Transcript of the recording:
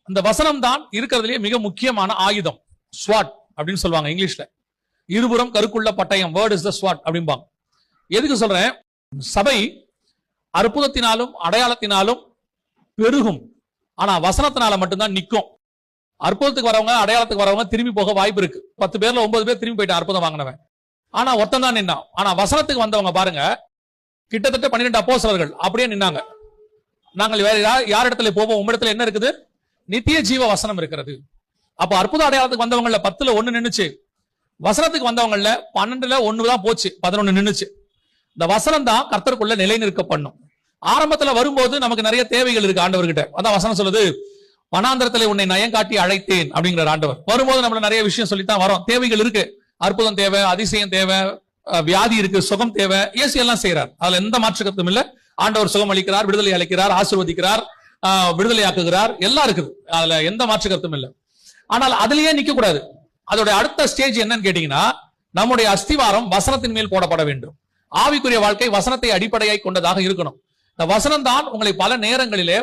அந்த வசனம் தான் இருக்கிறதுலே மிக முக்கியமான ஆயுதம். ஸ்வாட் அப்படின்னு சொல்லுவாங்க இங்கிலீஷ்ல. இருபுறம் கருக்குள்ள பட்டயம், வேர்ட் இஸ் த ஸ்வாட் அப்படிம்பாங்க. எதுக்கு சொல்றேன்? சபை அற்புதத்தினாலும் அடையாளத்தினாலும் பெருகும், ஆனா வசனத்தினால மட்டும்தான் நிற்கும். அற்புதத்துக்கு வரவங்க, அடையாளத்துக்கு வரவங்க திரும்பி போக வாய்ப்பு இருக்கு. 10 பேர்ல 9 பேர் திரும்பி போயிட்டு அற்புதம் வாங்கினவன், ஆனா ஒருத்தன் தான் நின்னான். ஆனா வசனத்துக்கு வந்தவங்க பாருங்க, கிட்டத்தட்ட 12 அப்போஸ்தலர்கள் அப்படியே நின்னாங்க. நாங்கள் வேற யார் இடத்துல போவோம்? உம்மிடத்துல என்ன இருக்குது? நித்திய ஜீவ வசனம் இருக்கிறது. அப்ப அற்புத அடையாளத்துக்கு வந்தவங்கள 10ல 1 நின்னுச்சு. வசனத்துக்கு வந்தவங்கள 12ல 1 தான் போச்சு, 11 நின்னுச்சு. இந்த வசனம் தான் கர்த்தருக்குள்ள நிலை நிற்க பண்ணும். ஆரம்பத்துல வரும்போது நமக்கு நிறைய தேவைகள் இருக்கு ஆண்டவர்கிட்ட. அதான் வசனம் சொல்லுது, வனாந்தரத்துல உன்னை நயம் காட்டி அழைத்தேன் அப்படிங்கிற ஆண்டவர். வரும்போது நம்மள நிறைய விஷயம் சொல்லித்தான் வரோம். தேவைகள் இருக்கு. அற்புதம் தேவை, அதிசயம் தேவை, வியாதி இருக்கு, சுகம் தேவை. இயேசு எல்லாம் செய்யறார், அதுல எந்த மாற்று கருத்தும் இல்ல. ஆண்டவர் சுகம் அளிக்கிறார், விடுதலை அளிக்கிறார், ஆசீர்வதிக்கிறார், விடுதலை ஆக்குகிறார், எல்லாம் இருக்குது. அதுல எந்த மாற்று கருத்தும் இல்ல. ஆனால் அதுலயே நிக்க கூடாது. அதோட அடுத்த ஸ்டேஜ் என்னன்னு கேட்டீங்கன்னா, நம்முடைய அஸ்திவாரம் வசனத்தின் மேல் போடப்பட வேண்டும். ஆவிக்குரிய வாழ்க்கை வசனத்தை அடிப்படையாய் கொண்டதாக இருக்கணும். இந்த வசனம் தான் உங்களை பல நேரங்களிலே